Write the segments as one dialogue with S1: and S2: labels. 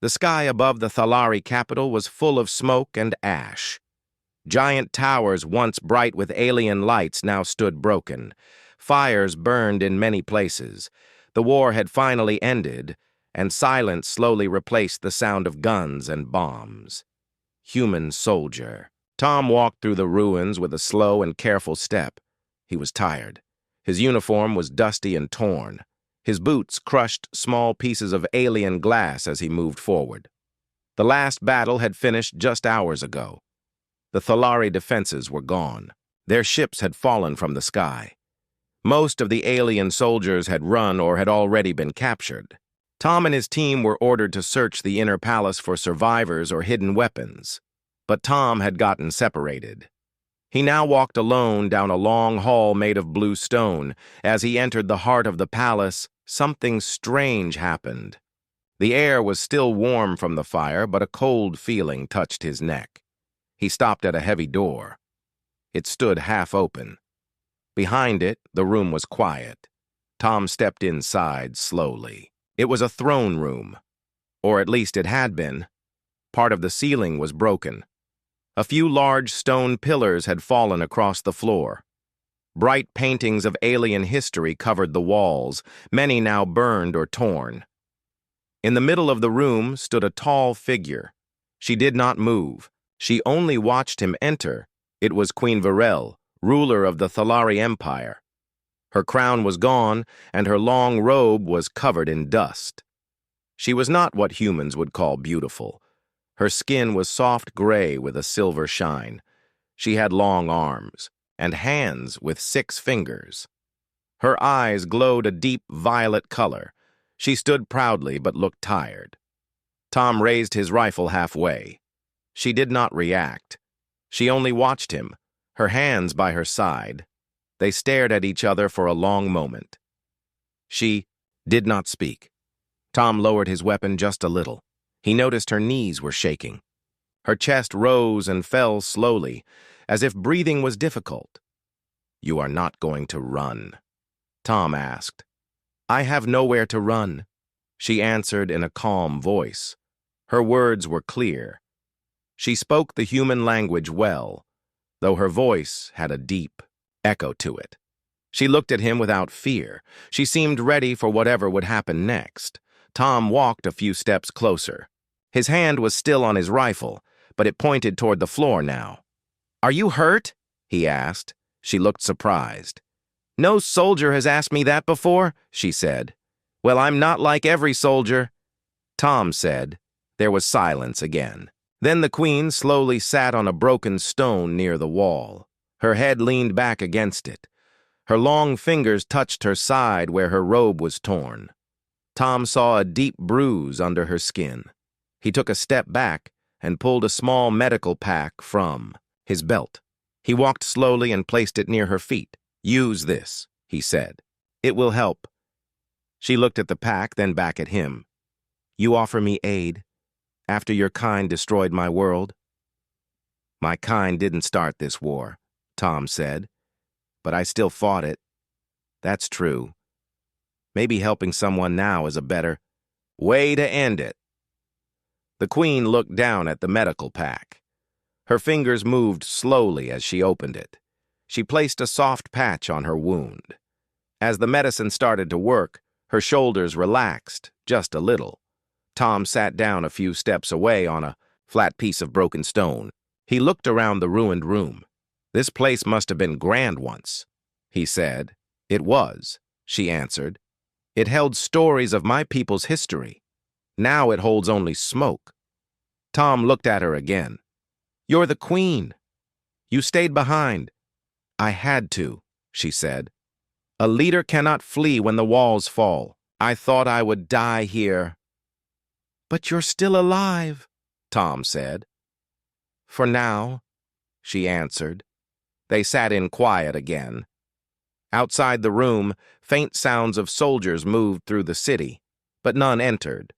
S1: The sky above the Thalari capital was full of smoke and ash. Giant towers once bright with alien lights now stood broken. Fires burned in many places. The war had finally ended, and silence slowly replaced the sound of guns and bombs. Human soldier. Tom walked through the ruins with a slow and careful step. He was tired. His uniform was dusty and torn. His boots crushed small pieces of alien glass as he moved forward. The last battle had finished just hours ago. The Thalari defenses were gone. Their ships had fallen from the sky. Most of the alien soldiers had run or had already been captured. Tom and his team were ordered to search the inner palace for survivors or hidden weapons. But Tom had gotten separated. He now walked alone down a long hall made of blue stone. As he entered the heart of the palace, something strange happened. The air was still warm from the fire, but a cold feeling touched his neck. He stopped at a heavy door. It stood half open. Behind it, the room was quiet. Tom stepped inside slowly. It was a throne room, or at least it had been. Part of the ceiling was broken. A few large stone pillars had fallen across the floor. Bright paintings of alien history covered the walls, many now burned or torn. In the middle of the room stood a tall figure. She did not move. She only watched him enter. It was Queen Varel, ruler of the Thalari Empire. Her crown was gone, and her long robe was covered in dust. She was not what humans would call beautiful. Her skin was soft gray with a silver shine. She had long arms, and hands with 6 fingers. Her eyes glowed a deep violet color. She stood proudly but looked tired. Tom raised his rifle halfway. She did not react. She only watched him, her hands by her side. They stared at each other for a long moment. She did not speak. Tom lowered his weapon just a little. He noticed her knees were shaking. Her chest rose and fell slowly, as if breathing was difficult. "You are not going to run?" Tom asked. "I have nowhere to run," she answered in a calm voice. Her words were clear. She spoke the human language well, though her voice had a deep echo to it. She looked at him without fear. She seemed ready for whatever would happen next. Tom walked a few steps closer. His hand was still on his rifle, but it pointed toward the floor now. "Are you hurt?" he asked. She looked surprised. "No soldier has asked me that before," she said. "Well, I'm not like every soldier," Tom said. There was silence again. Then the queen slowly sat on a broken stone near the wall. Her head leaned back against it. Her long fingers touched her side where her robe was torn. Tom saw a deep bruise under her skin. He took a step back and pulled a small medical pack from his belt. He walked slowly and placed it near her feet. "Use this," he said. "It will help." She looked at the pack, then back at him. "You offer me aid after your kind destroyed my world?" "My kind didn't start this war," Tom said, "but I still fought it." "That's true. Maybe helping someone now is a better way to end it." The queen looked down at the medical pack. Her fingers moved slowly as she opened it. She placed a soft patch on her wound. As the medicine started to work, her shoulders relaxed just a little. Tom sat down a few steps away on a flat piece of broken stone. He looked around the ruined room. "This place must have been grand once," he said. "It was," she answered. "It held stories of my people's history. Now it holds only smoke." Tom looked at her again. "You're the queen. You stayed behind." "I had to," she said. "A leader cannot flee when the walls fall. I thought I would die here." "But you're still alive," Tom said. "For now," she answered. They sat in quiet again. Outside the room, faint sounds of soldiers moved through the city, but none entered.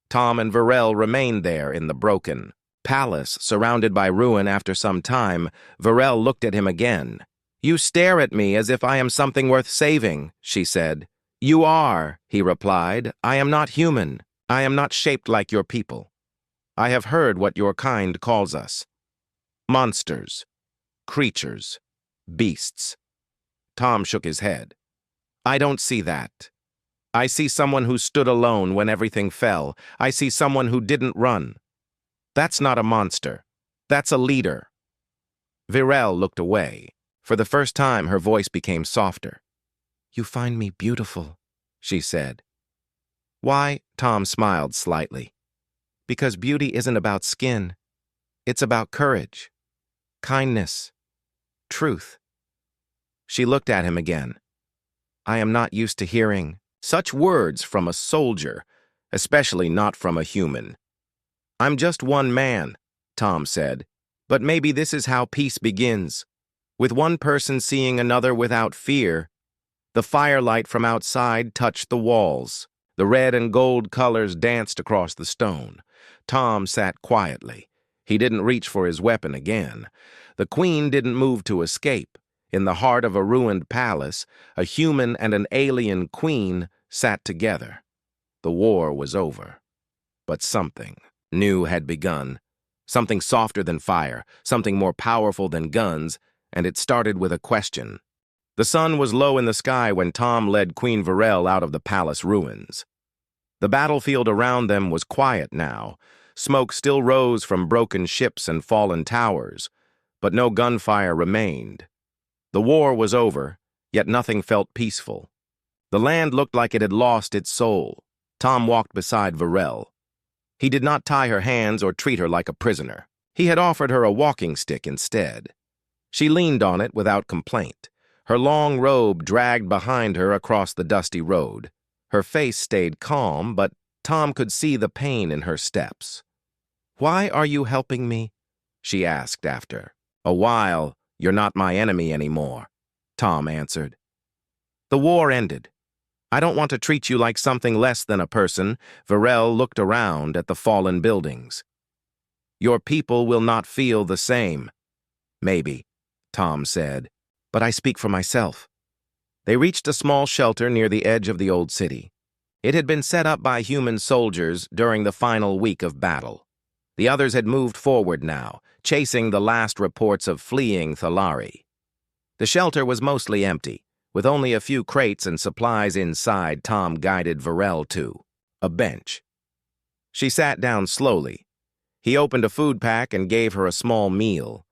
S1: Tom and Varel remained there in the broken palace, surrounded by ruin. After some time, Varel looked at him again. "You stare at me as if I am something worth saving," she said. "You are," he replied. "I am not human." I am not shaped like your people. I have heard what your kind calls us. Monsters, creatures, beasts. Tom shook his head. I don't see that. I see someone who stood alone when everything fell. I see someone who didn't run. That's not a monster. That's a leader. Virel looked away. For the first time, her voice became softer. You find me beautiful, she said. Why? Tom smiled slightly. Because beauty isn't about skin. It's about courage, kindness, truth. She looked at him again. I am not used to hearing such words from a soldier, especially not from a human. I'm just one man, Tom said, but maybe this is how peace begins, with one person seeing another without fear. The firelight from outside touched the walls. The red and gold colors danced across the stone. Tom sat quietly. He didn't reach for his weapon again. The queen didn't move to escape. In the heart of a ruined palace, a human and an alien queen sat together. The war was over. But something new had begun. Something softer than fire, something more powerful than guns, and it started with a question. The sun was low in the sky when Tom led Queen Virel out of the palace ruins. The battlefield around them was quiet now. Smoke still rose from broken ships and fallen towers, but no gunfire remained. The war was over, yet nothing felt peaceful. The land looked like it had lost its soul. Tom walked beside Virel. He did not tie her hands or treat her like a prisoner. He had offered her a walking stick instead. She leaned on it without complaint. Her long robe dragged behind her across the dusty road. Her face stayed calm, but Tom could see the pain in her steps. Why are you helping me? She asked after. A while, you're not my enemy anymore, Tom answered. The war ended. I don't want to treat you like something less than a person. Virel looked around at the fallen buildings. Your people will not feel the same. Maybe, Tom said, but I speak for myself. They reached a small shelter near the edge of the old city. It had been set up by human soldiers during the final week of battle. The others had moved forward now, chasing the last reports of fleeing Thalari. The shelter was mostly empty, with only a few crates and supplies inside. Tom guided Virel to a bench. She sat down slowly. He opened a food pack and gave her a small meal.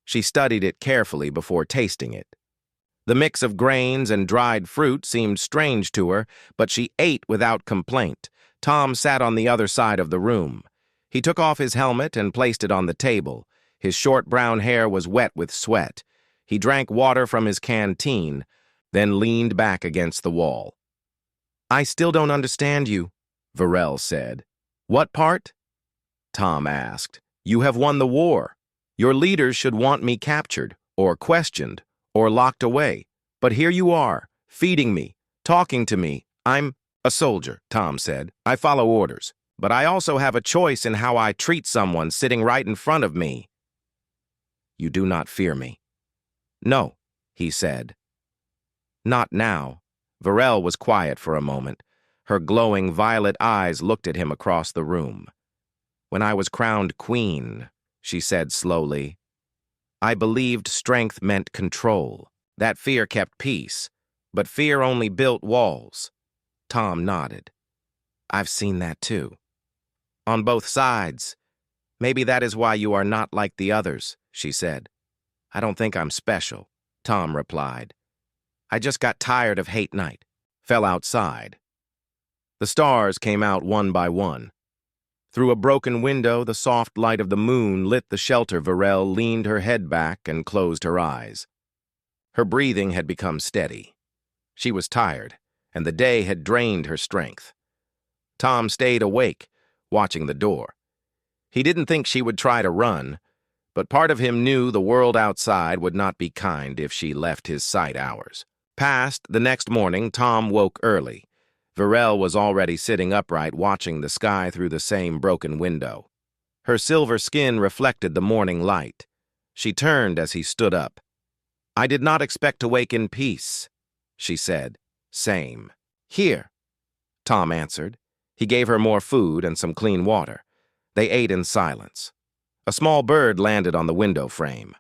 S1: She studied it carefully before tasting it. The mix of grains and dried fruit seemed strange to her, but she ate without complaint. Tom sat on the other side of the room. He took off his helmet and placed it on the table. His short brown hair was wet with sweat. He drank water from his canteen, then leaned back against the wall. I still don't understand you, Virel said. What part? Tom asked. You have won the war. Your leaders should want me captured, or questioned, or locked away. But here you are, feeding me, talking to me. I'm a soldier, Tom said. I follow orders. But I also have a choice in how I treat someone sitting right in front of me. You do not fear me. No, he said. Not now. Virel was quiet for a moment. Her glowing violet eyes looked at him across the room. When I was crowned queen, she said slowly, I believed strength meant control. That fear kept peace, but fear only built walls. Tom nodded. I've seen that too. On both sides. Maybe that is why you are not like the others, she said. I don't think I'm special, Tom replied. I just got tired of hate night. Fell outside. The stars came out one by one. Through a broken window, the soft light of the moon lit the shelter. Virel leaned her head back and closed her eyes. Her breathing had become steady. She was tired, and the day had drained her strength. Tom stayed awake, watching the door. He didn't think she would try to run, but part of him knew the world outside would not be kind if she left his sight hours. Past the next morning, Tom woke early. Virel was already sitting upright, watching the sky through the same broken window. Her silver skin reflected the morning light. She turned as he stood up. I did not expect to wake in peace, she said. Same. Here, Tom answered. He gave her more food and some clean water. They ate in silence. A small bird landed on the window frame.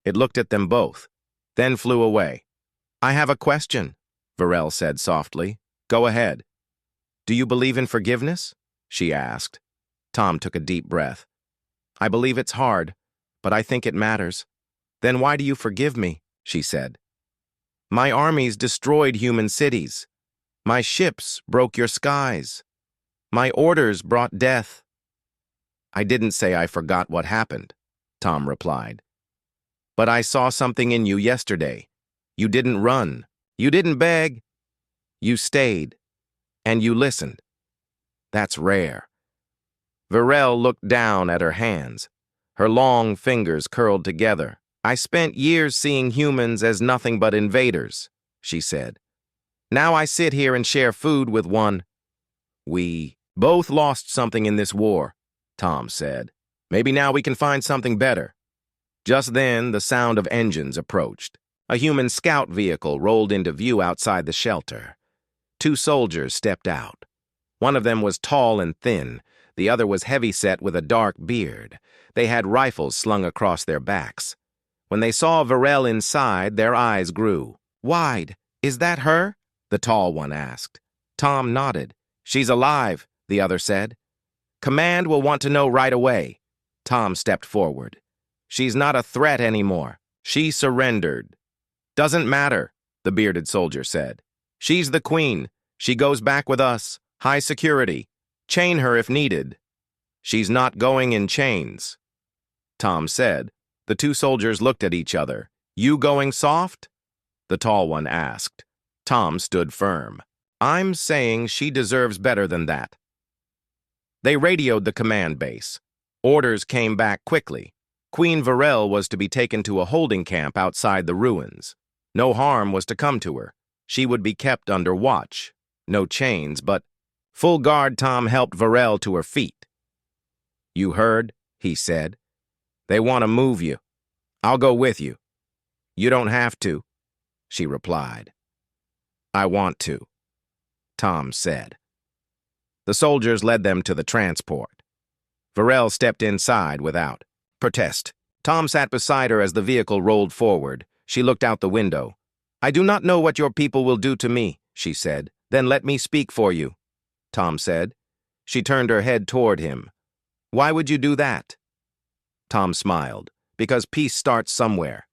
S1: It looked at them both, then flew away. "I have a question," Varel said softly. "Go ahead." "Do you believe in forgiveness?" she asked. Tom took a deep breath. "I believe it's hard, but I think it matters." "Then why do you forgive me?" she said. "My armies destroyed human cities. My ships broke your skies. My orders brought death." "I didn't say I forgot what happened," Tom replied. "But I saw something in you yesterday. You didn't run. You didn't beg. You stayed. And you listened. That's rare." Varel looked down at her hands. Her long fingers curled together. "I spent years seeing humans as nothing but invaders," she said. "Now I sit here and share food with one." "We both lost something in this war," Tom said. "Maybe now we can find something better." Just then, the sound of engines approached. A human scout vehicle rolled into view outside the shelter. 2 soldiers stepped out. One of them was tall and thin. The other was heavy-set with a dark beard. They had rifles slung across their backs. When they saw Varel inside, their eyes grew wide. "Is that her?" the tall one asked. Tom nodded. "She's alive," the other said. "Command will want to know right away." Tom stepped forward. "She's not a threat anymore. She surrendered." "Doesn't matter," the bearded soldier said. "She's the queen. She goes back with us. High security. Chain her if needed." "She's not going in chains," Tom said. The 2 soldiers looked at each other. "You going soft?" the tall one asked. Tom stood firm. "I'm saying she deserves better than that." They radioed the command base. Orders came back quickly. Queen Varel was to be taken to a holding camp outside the ruins. No harm was to come to her. She would be kept under watch. No chains, but full guard. Tom helped Varel to her feet. "You heard?" he said. "They want to move you. I'll go with you." "You don't have to," she replied. "I want to," Tom said. The soldiers led them to the transport. Varel stepped inside without protest. Tom sat beside her as the vehicle rolled forward. She looked out the window. "I do not know what your people will do to me," she said. "Then let me speak for you," Tom said. She turned her head toward him. "Why would you do that?" Tom smiled. "Because peace starts somewhere.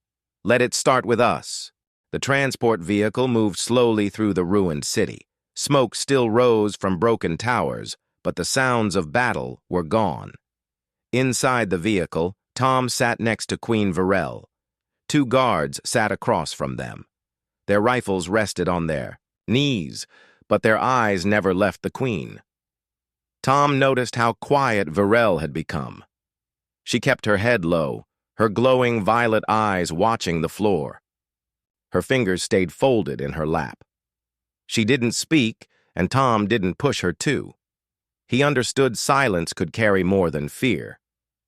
S1: Let it start with us." The transport vehicle moved slowly through the ruined city. Smoke still rose from broken towers, but the sounds of battle were gone. Inside the vehicle, Tom sat next to Queen Varel. 2 guards sat across from them. Their rifles rested on their knees, but their eyes never left the queen. Tom noticed how quiet Varel had become. She kept her head low, her glowing violet eyes watching the floor. Her fingers stayed folded in her lap. She didn't speak, and Tom didn't push her to. He understood silence could carry more than fear.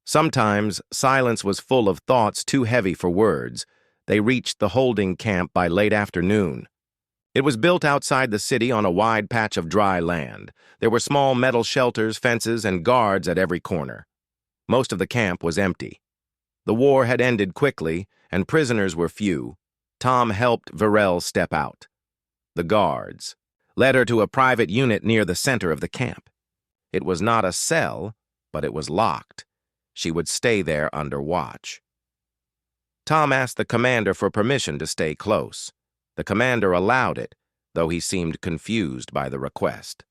S1: Sometimes silence was full of thoughts too heavy for words. They reached the holding camp by late afternoon. It was built outside the city on a wide patch of dry land. There were small metal shelters, fences, and guards at every corner. Most of the camp was empty. The war had ended quickly, and prisoners were few. Tom helped Varel step out. The guards led her to a private unit near the center of the camp. It was not a cell, but it was locked. She would stay there under watch. Tom asked the commander for permission to stay close. The commander allowed it, though he seemed confused by the request.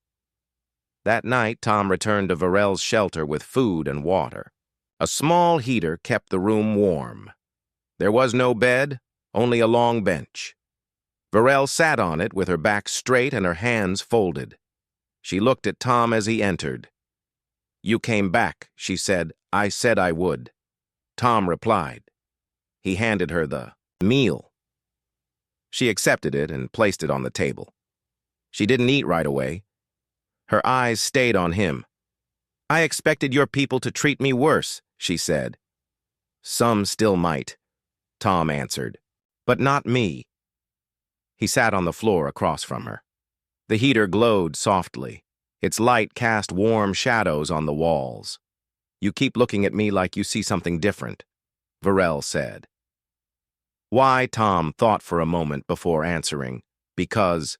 S1: That night, Tom returned to Varel's shelter with food and water. A small heater kept the room warm. There was no bed, only a long bench. Varel sat on it with her back straight and her hands folded. She looked at Tom as he entered. "You came back," she said. "I said I would." Tom replied. He handed her the meal. She accepted it and placed it on the table. She didn't eat right away. Her eyes stayed on him. "I expected your people to treat me worse," she said. "Some still might," Tom answered, "but not me." He sat on the floor across from her. The heater glowed softly. Its light cast warm shadows on the walls. "You keep looking at me like you see something different," Varel said. Why? Tom thought for a moment before answering. "Because—"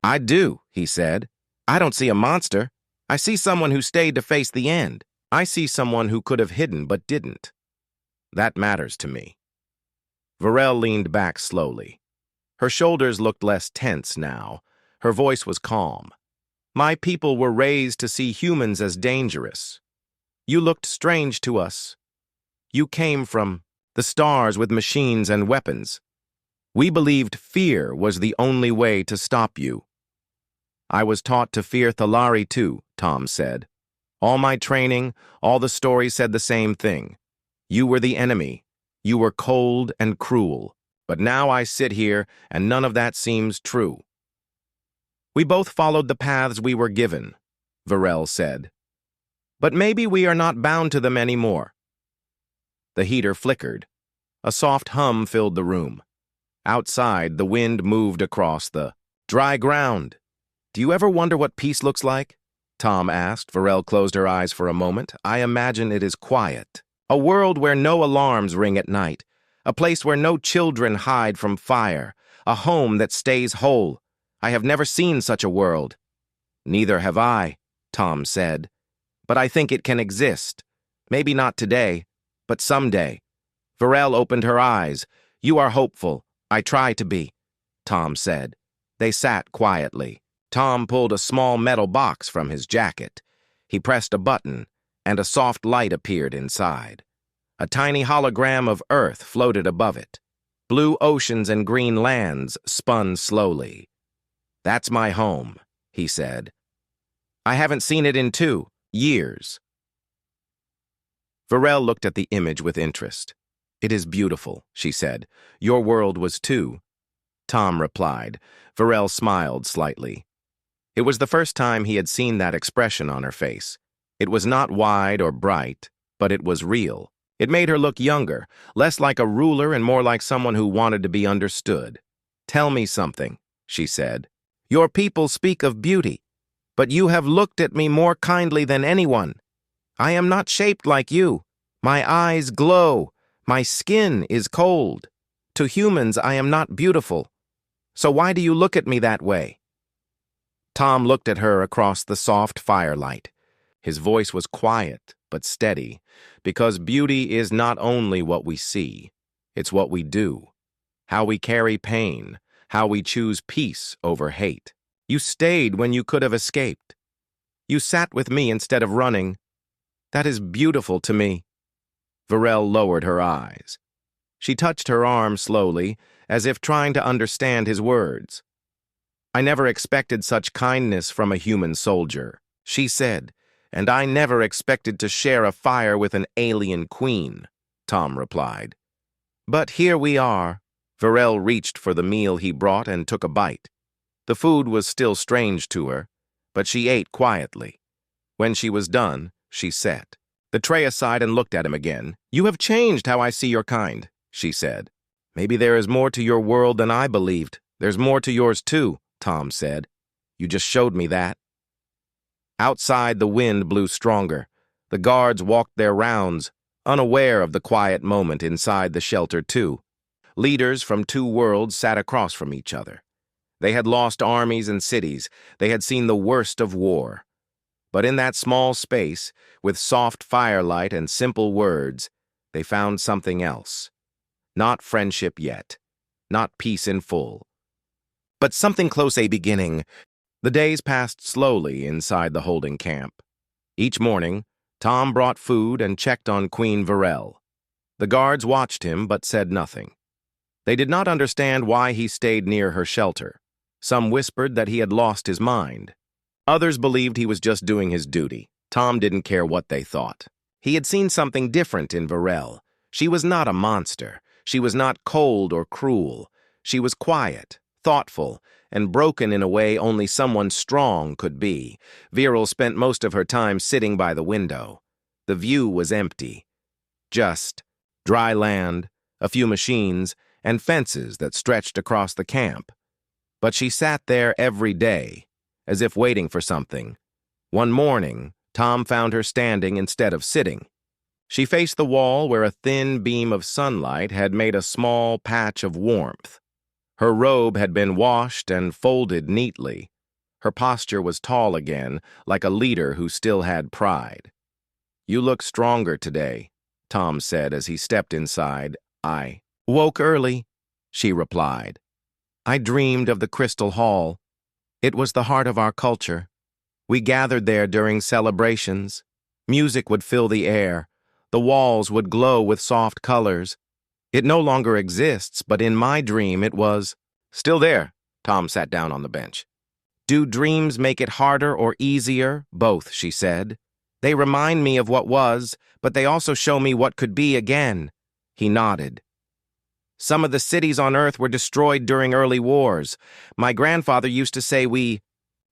S1: "I do," he said. "I don't see a monster. I see someone who stayed to face the end. I see someone who could have hidden but didn't. That matters to me." Varel leaned back slowly. Her shoulders looked less tense now. Her voice was calm. "My people were raised to see humans as dangerous. You looked strange to us. You came from the stars with machines and weapons. We believed fear was the only way to stop you." "I was taught to fear Thalari too," Tom said. "All my training, all the stories said the same thing. You were the enemy. You were cold and cruel. But now I sit here, and none of that seems true." "We both followed the paths we were given," Varel said. "But maybe we are not bound to them anymore." The heater flickered. A soft hum filled the room. Outside, the wind moved across the dry ground. "Do you ever wonder what peace looks like?" Tom asked. Varel closed her eyes for a moment. "I imagine it is quiet. A world where no alarms ring at night. A place where no children hide from fire. A home that stays whole. I have never seen such a world." "Neither have I," Tom said. "But I think it can exist. Maybe not today, but someday." Varel opened her eyes. "You are hopeful. I try to be," Tom said. They sat quietly. Tom pulled a small metal box from his jacket. He pressed a button, and a soft light appeared inside. A tiny hologram of Earth floated above it. Blue oceans and green lands spun slowly. "That's my home," he said. "I haven't seen it in 2 years." Varel looked at the image with interest. "It is beautiful," she said. "Your world was too." Tom replied. Varel smiled slightly. It was the first time he had seen that expression on her face. It was not wide or bright, but it was real. It made her look younger, less like a ruler and more like someone who wanted to be understood. "Tell me something," she said. "Your people speak of beauty, but you have looked at me more kindly than anyone. I am not shaped like you. My eyes glow. My skin is cold. To humans, I am not beautiful. So why do you look at me that way?" Tom looked at her across the soft firelight. His voice was quiet but steady, because beauty is not only what we see, it's what we do, how we carry pain, how we choose peace over hate. You stayed when you could have escaped. You sat with me instead of running. That is beautiful to me." Varel lowered her eyes. She touched her arm slowly, as if trying to understand his words. "I never expected such kindness from a human soldier," she said. "And I never expected to share a fire with an alien queen," Tom replied. "But here we are." Varel reached for the meal he brought and took a bite. The food was still strange to her, but she ate quietly. When she was done, she set the tray aside and looked at him again. "You have changed how I see your kind," she said. "Maybe there is more to your world than I believed." "There's more to yours too," Tom said. "You just showed me that." Outside, the wind blew stronger. The guards walked their rounds, unaware of the quiet moment inside the shelter too. Leaders from 2 worlds sat across from each other. They had lost armies and cities. They had seen the worst of war. But in that small space, with soft firelight and simple words, they found something else. Not friendship yet, not peace in full, but something close a beginning. The days passed slowly inside the holding camp. Each morning, Tom brought food and checked on Queen Varel. The guards watched him but said nothing. They did not understand why he stayed near her shelter. Some whispered that he had lost his mind. Others believed he was just doing his duty. Tom didn't care what they thought. He had seen something different in Varel. She was not a monster. She was not cold or cruel. She was quiet, thoughtful, and broken in a way only someone strong could be. Varel spent most of her time sitting by the window. The view was empty. Just dry land, a few machines, and fences that stretched across the camp. But she sat there every day, as if waiting for something. One morning, Tom found her standing instead of sitting. She faced the wall where a thin beam of sunlight had made a small patch of warmth. Her robe had been washed and folded neatly. Her posture was tall again, like a leader who still had pride. "You look stronger today," Tom said as he stepped inside. "I woke early," she replied. "I dreamed of the Crystal Hall. It was the heart of our culture. We gathered there during celebrations. Music would fill the air. The walls would glow with soft colors. It no longer exists, but in my dream it was still there." Tom sat down on the bench. "Do dreams make it harder or easier?" "Both," she said. "They remind me of what was, but they also show me what could be again." He nodded. "Some of the cities on Earth were destroyed during early wars. My grandfather used to say we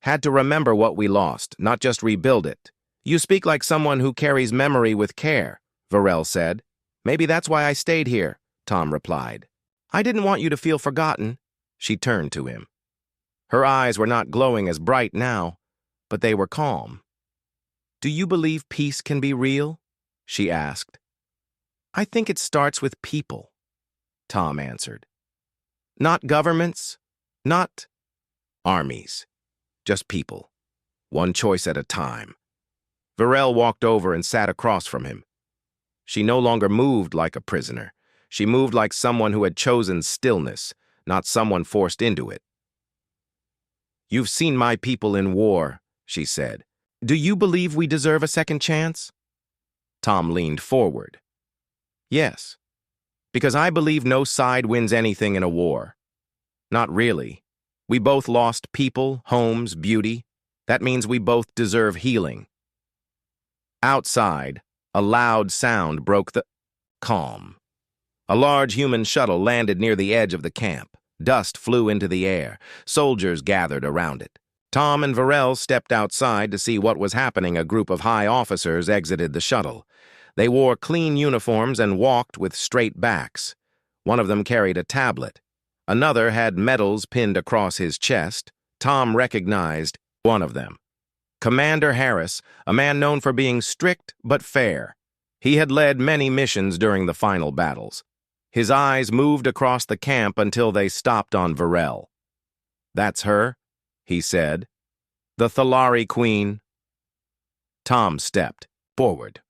S1: had to remember what we lost, not just rebuild it." "You speak like someone who carries memory with care," Varel said. "Maybe that's why I stayed here," Tom replied. "I didn't want you to feel forgotten." She turned to him. Her eyes were not glowing as bright now, but they were calm. "Do you believe peace can be real?" she asked. "I think it starts with people," Tom answered. "Not governments, not armies, just people. One choice at a time." Varel walked over and sat across from him. She no longer moved like a prisoner. She moved like someone who had chosen stillness, not someone forced into it. "You've seen my people in war," she said. "Do you believe we deserve a second chance?" Tom leaned forward. "Yes, because I believe no side wins anything in a war. Not really. We both lost people, homes, beauty. That means we both deserve healing." Outside, a loud sound broke the calm. A large human shuttle landed near the edge of the camp. Dust flew into the air. Soldiers gathered around it. Tom and Varel stepped outside to see what was happening. A group of high officers exited the shuttle. They wore clean uniforms and walked with straight backs. One of them carried a tablet. Another had medals pinned across his chest. Tom recognized one of them. Commander Harris, a man known for being strict but fair. He had led many missions during the final battles. His eyes moved across the camp until they stopped on Varel. "That's her," he said. "The Thalari Queen." Tom stepped forward.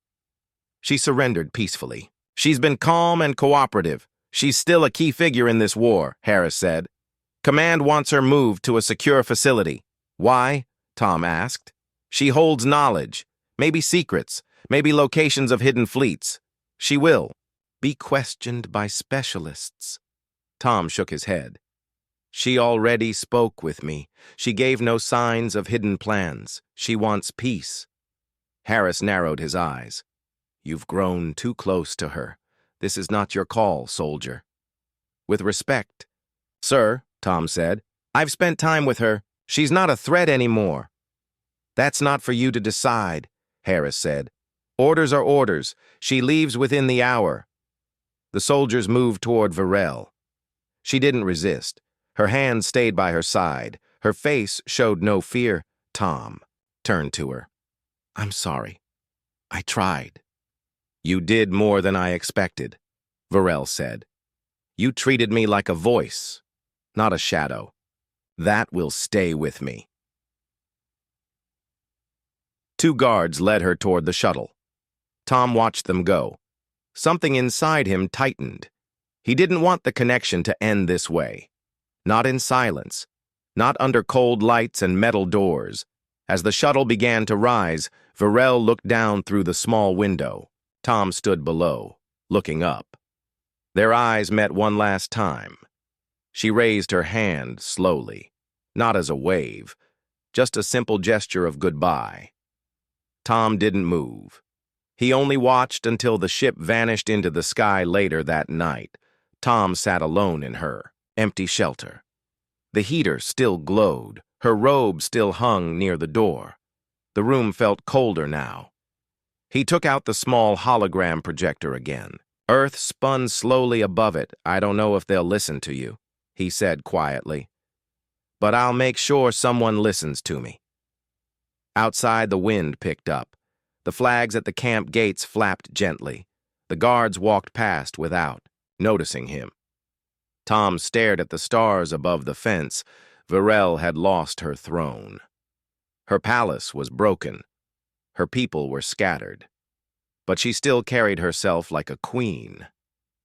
S1: She surrendered peacefully. "She's been calm and cooperative. She's still a key figure in this war," Harris said. "Command wants her moved to a secure facility." "Why?" Tom asked. "She holds knowledge, maybe secrets, maybe locations of hidden fleets. She will be questioned by specialists." Tom shook his head. "She already spoke with me. She gave no signs of hidden plans. She wants peace." Harris narrowed his eyes. "You've grown too close to her. This is not your call, soldier." "With respect." "Sir," Tom said, "I've spent time with her. She's not a threat anymore." "That's not for you to decide," Harris said. "Orders are orders. She leaves within the hour." The soldiers moved toward Varel. She didn't resist. Her hand stayed by her side. Her face showed no fear. Tom turned to her. "I'm sorry. I tried." "You did more than I expected," Varel said. "You treated me like a voice, not a shadow. That will stay with me." Two guards led her toward the shuttle. Tom watched them go. Something inside him tightened. He didn't want the connection to end this way. Not in silence. Not under cold lights and metal doors. As the shuttle began to rise, Varel looked down through the small window. Tom stood below, looking up. Their eyes met one last time. She raised her hand slowly, not as a wave, just a simple gesture of goodbye. Tom didn't move. He only watched until the ship vanished into the sky later that night. Tom sat alone in her empty shelter. The heater still glowed. Her robe still hung near the door. The room felt colder now. He took out the small hologram projector again. Earth spun slowly above it. "I don't know if they'll listen to you," he said quietly. "But I'll make sure someone listens to me." Outside, the wind picked up. The flags at the camp gates flapped gently. The guards walked past without, noticing him. Tom stared at the stars above the fence. Varel had lost her throne. Her palace was broken. Her people were scattered. But she still carried herself like a queen.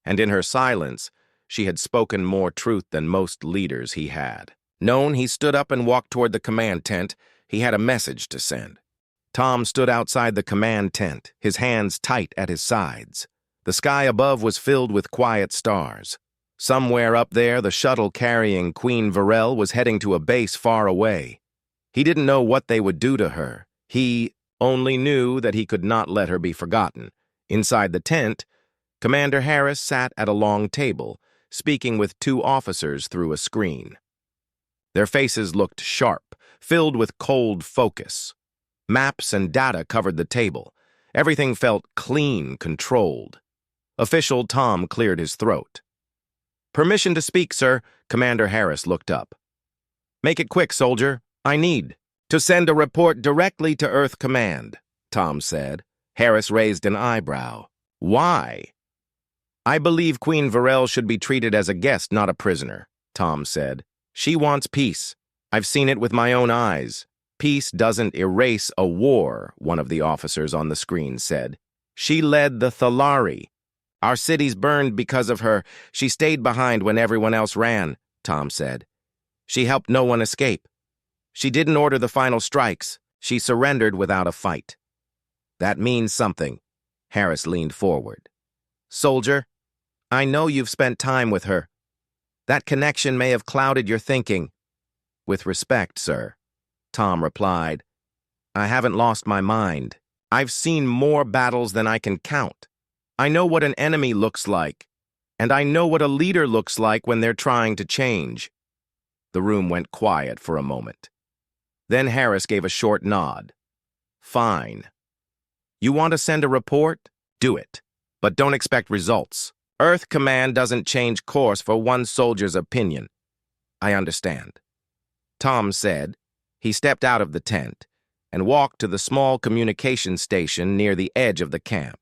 S1: And in her silence, she had spoken more truth than most leaders he had. He stood up and walked toward the command tent. He had a message to send. Tom stood outside the command tent, his hands tight at his sides. The sky above was filled with quiet stars. Somewhere up there, the shuttle carrying Queen Varel was heading to a base far away. He didn't know what they would do to her. He only knew that he could not let her be forgotten. Inside the tent, Commander Harris sat at a long table, speaking with two officers through a screen. Their faces looked sharp, filled with cold focus. Maps and data covered the table. Everything felt clean, controlled. Official Tom cleared his throat. "Permission to speak, sir." Commander Harris looked up. "Make it quick, soldier. I need to send a report directly to Earth Command," Tom said. Harris raised an eyebrow. "Why?" "I believe Queen Varel should be treated as a guest, not a prisoner," Tom said. "She wants peace. I've seen it with my own eyes." "Peace doesn't erase a war," one of the officers on the screen said. "She led the Thalari. Our cities burned because of her. She stayed behind when everyone else ran," Tom said. "She helped no one escape. She didn't order the final strikes. She surrendered without a fight." "That means something." Harris leaned forward. "Soldier, I know you've spent time with her. That connection may have clouded your thinking." "With respect, sir," Tom replied, "I haven't lost my mind. I've seen more battles than I can count. I know what an enemy looks like, and I know what a leader looks like when they're trying to change." The room went quiet for a moment. Then Harris gave a short nod. "Fine. You want to send a report? Do it. But don't expect results. Earth Command doesn't change course for one soldier's opinion." "I understand," Tom said. He stepped out of the tent and walked to the small communication station near the edge of the camp.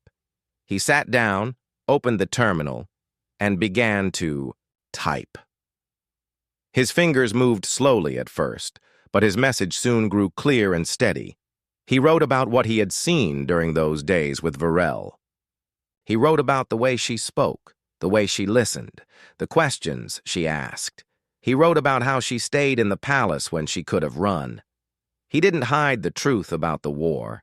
S1: He sat down, opened the terminal, and began to type. His fingers moved slowly at first, but his message soon grew clear and steady. He wrote about what he had seen during those days with Varel. He wrote about the way she spoke, the way she listened, the questions she asked. He wrote about how she stayed in the palace when she could have run. He didn't hide the truth about the war,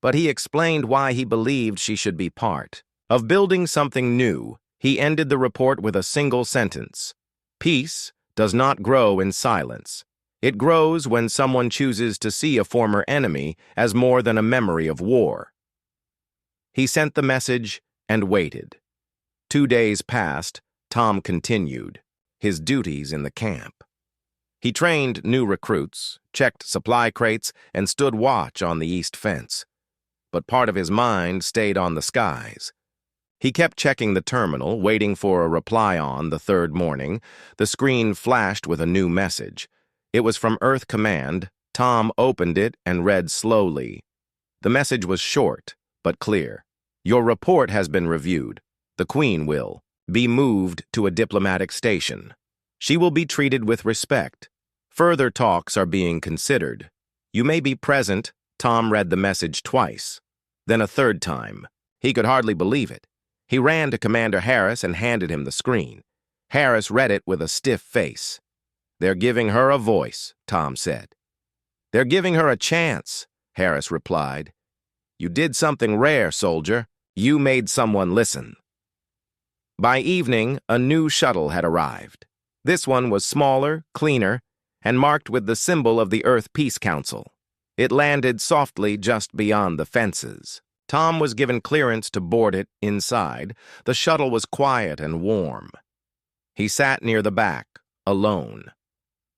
S1: but he explained why he believed she should be part of building something new. He ended the report with a single sentence: "Peace does not grow in silence. It grows when someone chooses to see a former enemy as more than a memory of war." He sent the message and waited. 2 days passed. Tom continued his duties in the camp. He trained new recruits, checked supply crates, and stood watch on the east fence. But part of his mind stayed on the skies. He kept checking the terminal, waiting for a reply. On the third morning, the screen flashed with a new message. It was from Earth Command. Tom opened it and read slowly. The message was short, but clear. "Your report has been reviewed. The Queen will be moved to a diplomatic station. She will be treated with respect. Further talks are being considered. You may be present." Tom read the message twice, then a third time. He could hardly believe it. He ran to Commander Harris and handed him the screen. Harris read it with a stiff face. "They're giving her a voice," Tom said. "They're giving her a chance," Harris replied. "You did something rare, soldier. You made someone listen." By evening, a new shuttle had arrived. This one was smaller, cleaner, and marked with the symbol of the Earth Peace Council. It landed softly just beyond the fences. Tom was given clearance to board it inside. The shuttle was quiet and warm. He sat near the back, alone.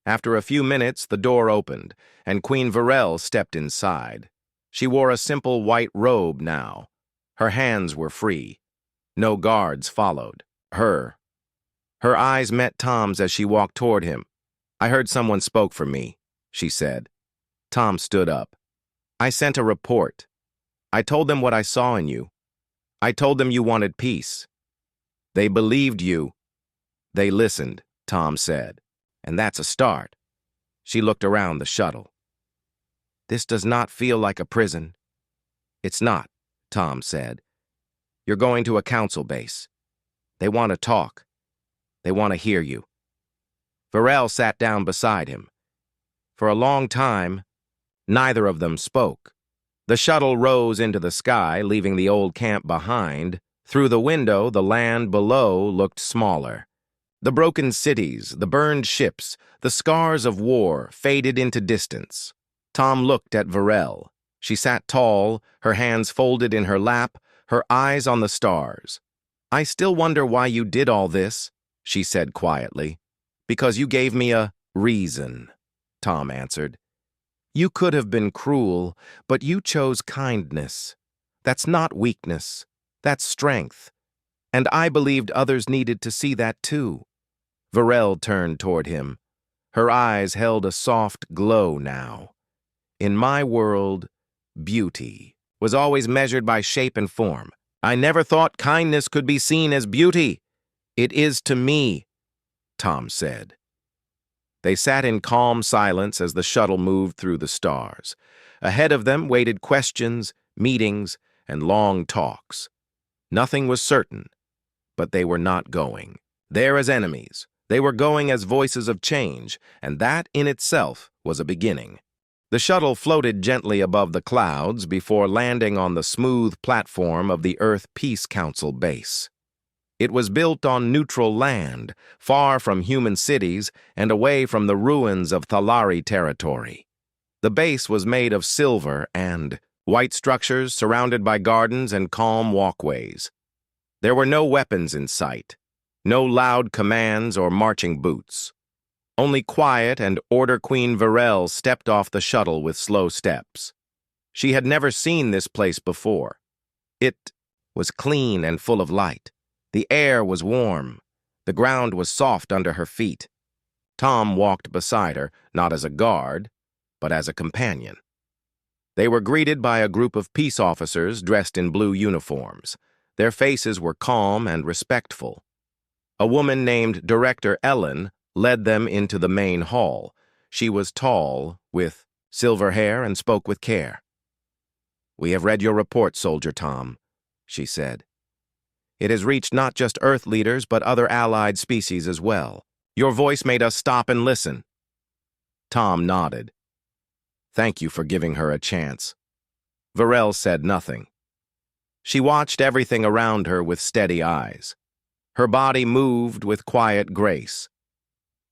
S1: After a few minutes, the door opened, and Queen Varel stepped inside. She wore a simple white robe now. Her hands were free. No guards followed her. Her eyes met Tom's as she walked toward him. "I heard someone spoke for me," she said. Tom stood up. I sent a report. I told them what I saw in you. I told them you wanted peace. They believed you. They listened, Tom said. And that's a start. She looked around the shuttle. This does not feel like a prison. It's not, Tom said. You're going to a council base. They want to talk. They want to hear you. Varel sat down beside him. For a long time, neither of them spoke. The shuttle rose into the sky, leaving the old camp behind. Through the window, the land below looked smaller. The broken cities, the burned ships, the scars of war faded into distance. Tom looked at Varel. She sat tall, her hands folded in her lap, her eyes on the stars. I still wonder why you did all this, she said quietly. Because you gave me a reason, Tom answered. You could have been cruel, but you chose kindness. That's not weakness. That's strength. And I believed others needed to see that too. Varel turned toward him. Her eyes held a soft glow now. In my world, beauty was always measured by shape and form. I never thought kindness could be seen as beauty. It is to me, Tom said. They sat in calm silence as the shuttle moved through the stars. Ahead of them waited questions, meetings, and long talks. Nothing was certain, but they were not going there as enemies. They were going as voices of change, and that in itself was a beginning. The shuttle floated gently above the clouds before landing on the smooth platform of the Earth Peace Council base. It was built on neutral land, far from human cities and away from the ruins of Thalari territory. The base was made of silver and white structures surrounded by gardens and calm walkways. There were no weapons in sight, no loud commands or marching boots. Only quiet and Order Queen Varel stepped off the shuttle with slow steps. She had never seen this place before. It was clean and full of light. The air was warm. The ground was soft under her feet. Tom walked beside her, not as a guard, but as a companion. They were greeted by a group of peace officers dressed in blue uniforms. Their faces were calm and respectful. A woman named Director Ellen led them into the main hall. She was tall, with silver hair, and spoke with care. "We have read your report, Soldier Tom," she said. "It has reached not just Earth leaders, but other allied species as well. Your voice made us stop and listen." Tom nodded. "Thank you for giving her a chance." Varel said nothing. She watched everything around her with steady eyes. Her body moved with quiet grace.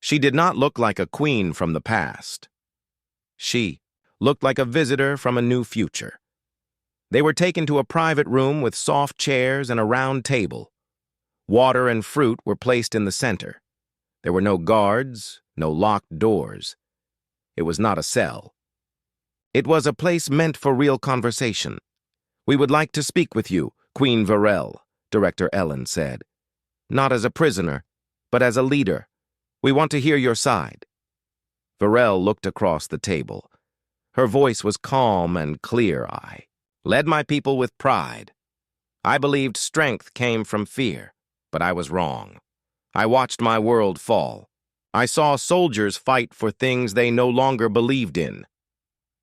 S1: She did not look like a queen from the past. She looked like a visitor from a new future. They were taken to a private room with soft chairs and a round table. Water and fruit were placed in the center. There were no guards, no locked doors. It was not a cell. It was a place meant for real conversation. "We would like to speak with you, Queen Varel," Director Ellen said. "Not as a prisoner, but as a leader. We want to hear your side." Varel looked across the table. Her voice was calm and clear. "I led my people with pride. I believed strength came from fear, but I was wrong. I watched my world fall. I saw soldiers fight for things they no longer believed in.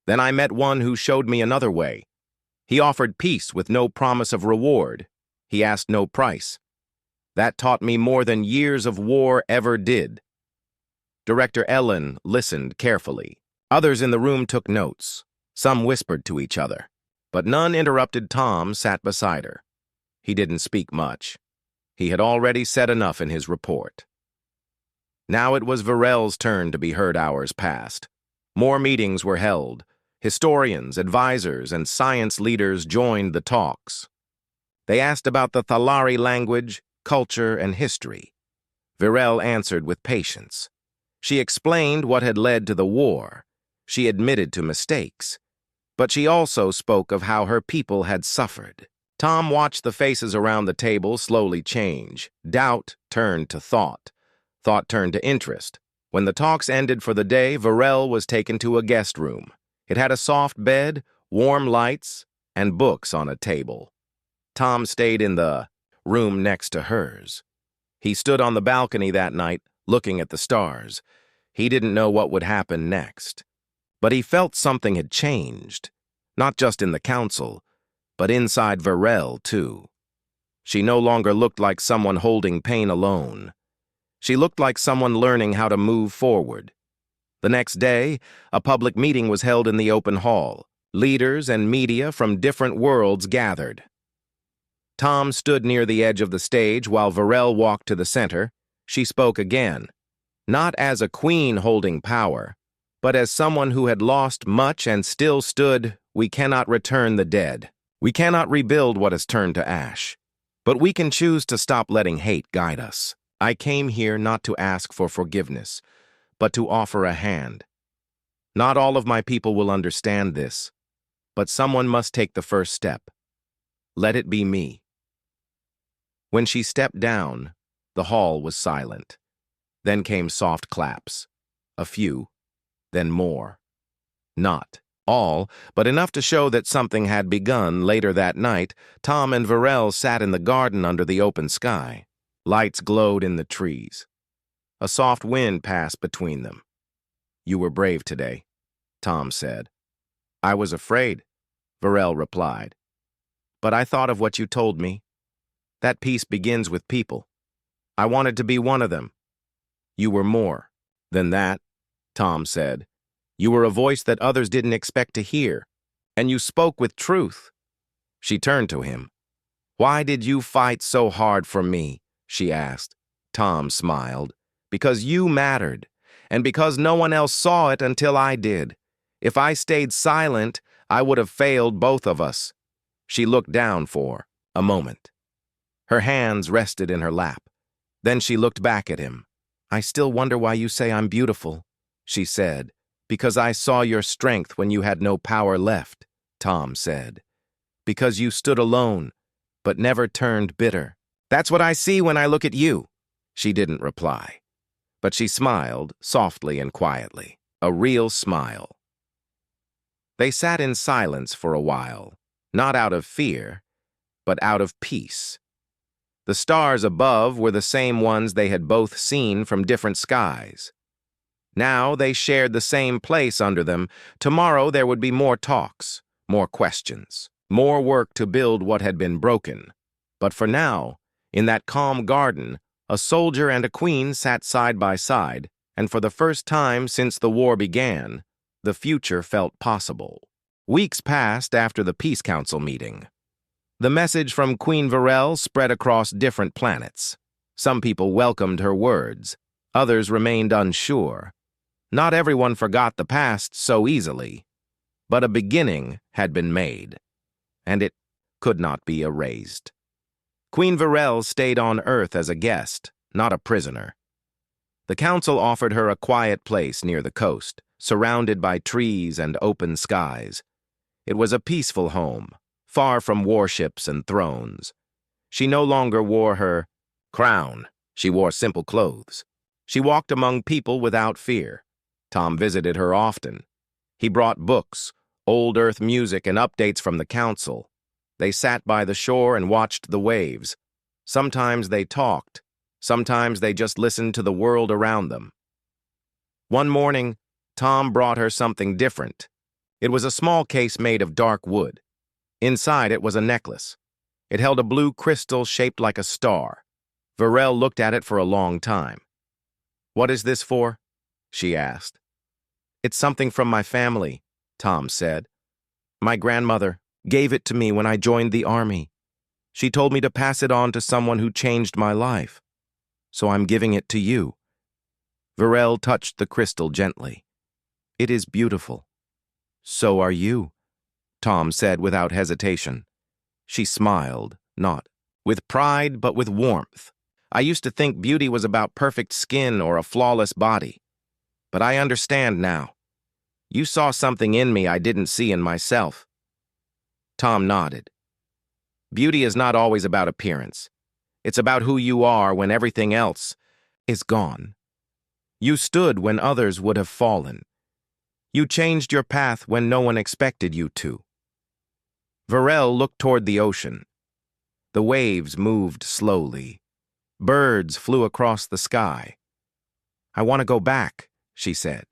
S1: Then I met one who showed me another way. He offered peace with no promise of reward. He asked no price. That taught me more than years of war ever did." Director Ellen listened carefully. Others in the room took notes. Some whispered to each other. But none interrupted. Tom sat beside her. He didn't speak much. He had already said enough in his report. Now it was Varel's turn to be heard. Hours passed. More meetings were held. Historians, advisors, and science leaders joined the talks. They asked about the Thalari language, culture, and history. Varel answered with patience. She explained what had led to the war. She admitted to mistakes. But she also spoke of how her people had suffered. Tom watched the faces around the table slowly change. Doubt turned to thought. Thought turned to interest. When the talks ended for the day, Varel was taken to a guest room. It had a soft bed, warm lights, and books on a table. Tom stayed in the room next to hers. He stood on the balcony that night, looking at the stars. He didn't know what would happen next. But he felt something had changed, not just in the council, but inside Varel, too. She no longer looked like someone holding pain alone. She looked like someone learning how to move forward. The next day, a public meeting was held in the open hall. Leaders and media from different worlds gathered. Tom stood near the edge of the stage while Varel walked to the center. She spoke again, not as a queen holding power, but as someone who had lost much and still stood. We cannot return the dead. We cannot rebuild what has turned to ash. But we can choose to stop letting hate guide us. I came here not to ask for forgiveness, but to offer a hand. Not all of my people will understand this, but someone must take the first step. Let it be me. When she stepped down, the hall was silent. Then came soft claps. A few, then more. Not all, but enough to show that something had begun. Later that night, Tom and Varel sat in the garden under the open sky. Lights glowed in the trees. A soft wind passed between them. You were brave today, Tom said. I was afraid, Varel replied. But I thought of what you told me. That peace begins with people. I wanted to be one of them. You were more than that, Tom said. You were a voice that others didn't expect to hear, and you spoke with truth. She turned to him. Why did you fight so hard for me? She asked. Tom smiled. Because you mattered, and because no one else saw it until I did. If I stayed silent, I would have failed both of us. She looked down for a moment. Her hands rested in her lap. Then she looked back at him. I still wonder why you say I'm beautiful, she said. Because I saw your strength when you had no power left, Tom said. Because you stood alone, but never turned bitter. That's what I see when I look at you. She didn't reply. But she smiled, softly and quietly. A real smile. They sat in silence for a while, not out of fear, but out of peace. The stars above were the same ones they had both seen from different skies. Now they shared the same place under them. Tomorrow there would be more talks, more questions, more work to build what had been broken. But for now, in that calm garden, a soldier and a queen sat side by side, and for the first time since the war began, the future felt possible. Weeks passed after the Peace Council meeting. The message from Queen Varel spread across different planets. Some people welcomed her words. Others remained unsure. Not everyone forgot the past so easily, but a beginning had been made, and it could not be erased. Queen Varel stayed on Earth as a guest, not a prisoner. The council offered her a quiet place near the coast, surrounded by trees and open skies. It was a peaceful home, far from warships and thrones. She no longer wore her crown. She wore simple clothes. She walked among people without fear. Tom visited her often. He brought books, old Earth music, and updates from the council. They sat by the shore and watched the waves. Sometimes they talked. Sometimes they just listened to the world around them. One morning, Tom brought her something different. It was a small case made of dark wood. Inside it was a necklace. It held a blue crystal shaped like a star. Varel looked at it for a long time. What is this for? She asked. It's something from my family, Tom said. My grandmother gave it to me when I joined the army. She told me to pass it on to someone who changed my life. So I'm giving it to you. Varel touched the crystal gently. It is beautiful. So are you, Tom said without hesitation. She smiled, not with pride, but with warmth. I used to think beauty was about perfect skin or a flawless body. But I understand now. You saw something in me I didn't see in myself. Tom nodded. Beauty is not always about appearance. It's about who you are when everything else is gone. You stood when others would have fallen. You changed your path when no one expected you to. Varel looked toward the ocean. The waves moved slowly. Birds flew across the sky. "I want to go back," she said.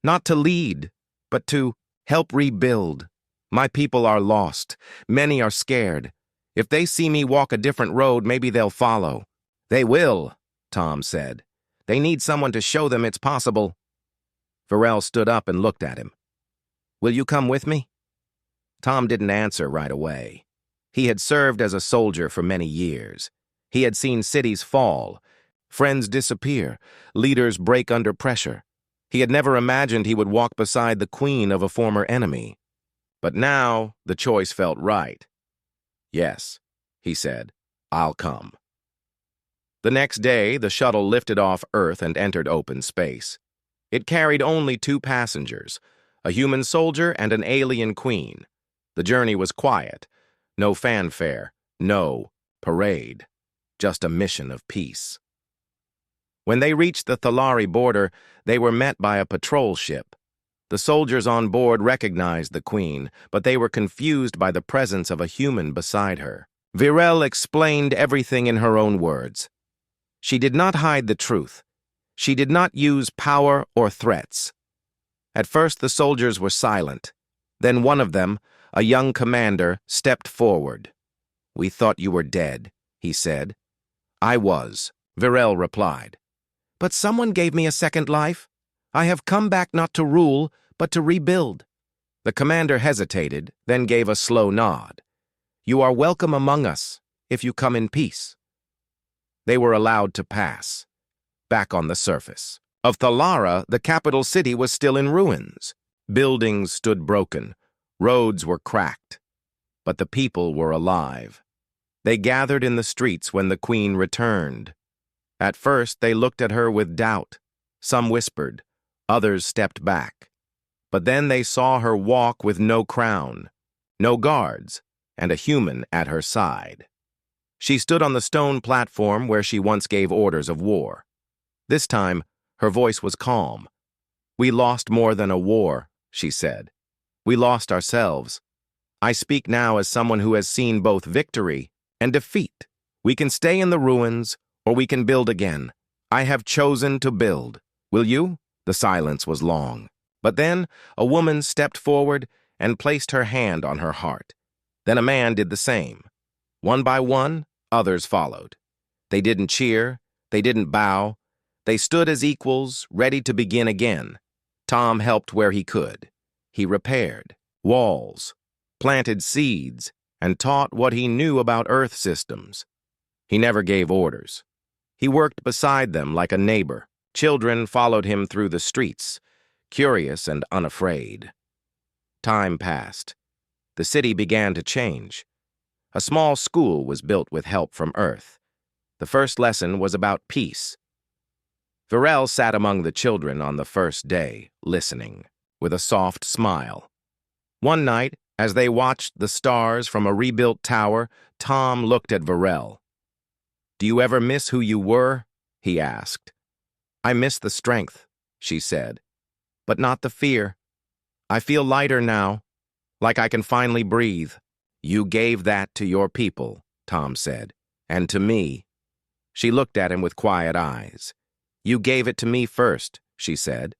S1: "Not to lead, but to help rebuild. My people are lost. Many are scared. If they see me walk a different road, maybe they'll follow." "They will," Tom said. "They need someone to show them it's possible." Varel stood up and looked at him. "Will you come with me?" Tom didn't answer right away. He had served as a soldier for many years. He had seen cities fall, friends disappear, leaders break under pressure. He had never imagined he would walk beside the queen of a former enemy. But now the choice felt right. "Yes," he said, "I'll come." The next day, the shuttle lifted off Earth and entered open space. It carried only 2 passengers, a human soldier and an alien queen. The journey was quiet. No fanfare, no parade, just a mission of peace. When they reached the Thalari border, they were met by a patrol ship. The soldiers on board recognized the queen, but they were confused by the presence of a human beside her. Varel explained everything in her own words. She did not hide the truth. She did not use power or threats. At first, the soldiers were silent. Then one of them, a young commander, stepped forward. "We thought you were dead," he said. "I was," Varel replied. "But someone gave me a second life. I have come back not to rule, but to rebuild." The commander hesitated, then gave a slow nod. "You are welcome among us, if you come in peace." They were allowed to pass. Back on the surface of Thalara, the capital city was still in ruins. Buildings stood broken. Roads were cracked. But the people were alive. They gathered in the streets when the queen returned. At first, they looked at her with doubt. Some whispered. Others stepped back. But then they saw her walk with no crown, no guards, and a human at her side. She stood on the stone platform where she once gave orders of war. This time, her voice was calm. "We lost more than a war," she said. "We lost ourselves. I speak now as someone who has seen both victory and defeat. We can stay in the ruins, or we can build again. I have chosen to build. Will you?" The silence was long. But then a woman stepped forward and placed her hand on her heart. Then a man did the same. One by one, others followed. They didn't cheer. They didn't bow. They stood as equals, ready to begin again. Tom helped where he could. He repaired walls, planted seeds, and taught what he knew about Earth systems. He never gave orders. He worked beside them like a neighbor. Children followed him through the streets, curious and unafraid. Time passed. The city began to change. A small school was built with help from Earth. The first lesson was about peace. Varel sat among the children on the first day, listening, with a soft smile. One night, as they watched the stars from a rebuilt tower, Tom looked at Varel. "Do you ever miss who you were?" he asked. "I miss the strength," she said, "but not the fear. I feel lighter now, like I can finally breathe." "You gave that to your people," Tom said, "and to me." She looked at him with quiet eyes. "You gave it to me first," she said.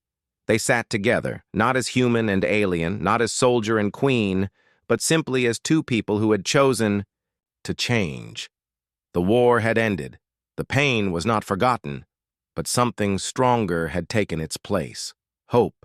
S1: They sat together, not as human and alien, not as soldier and queen, but simply as 2 people who had chosen to change. The war had ended. The pain was not forgotten, but something stronger had taken its place. Hope.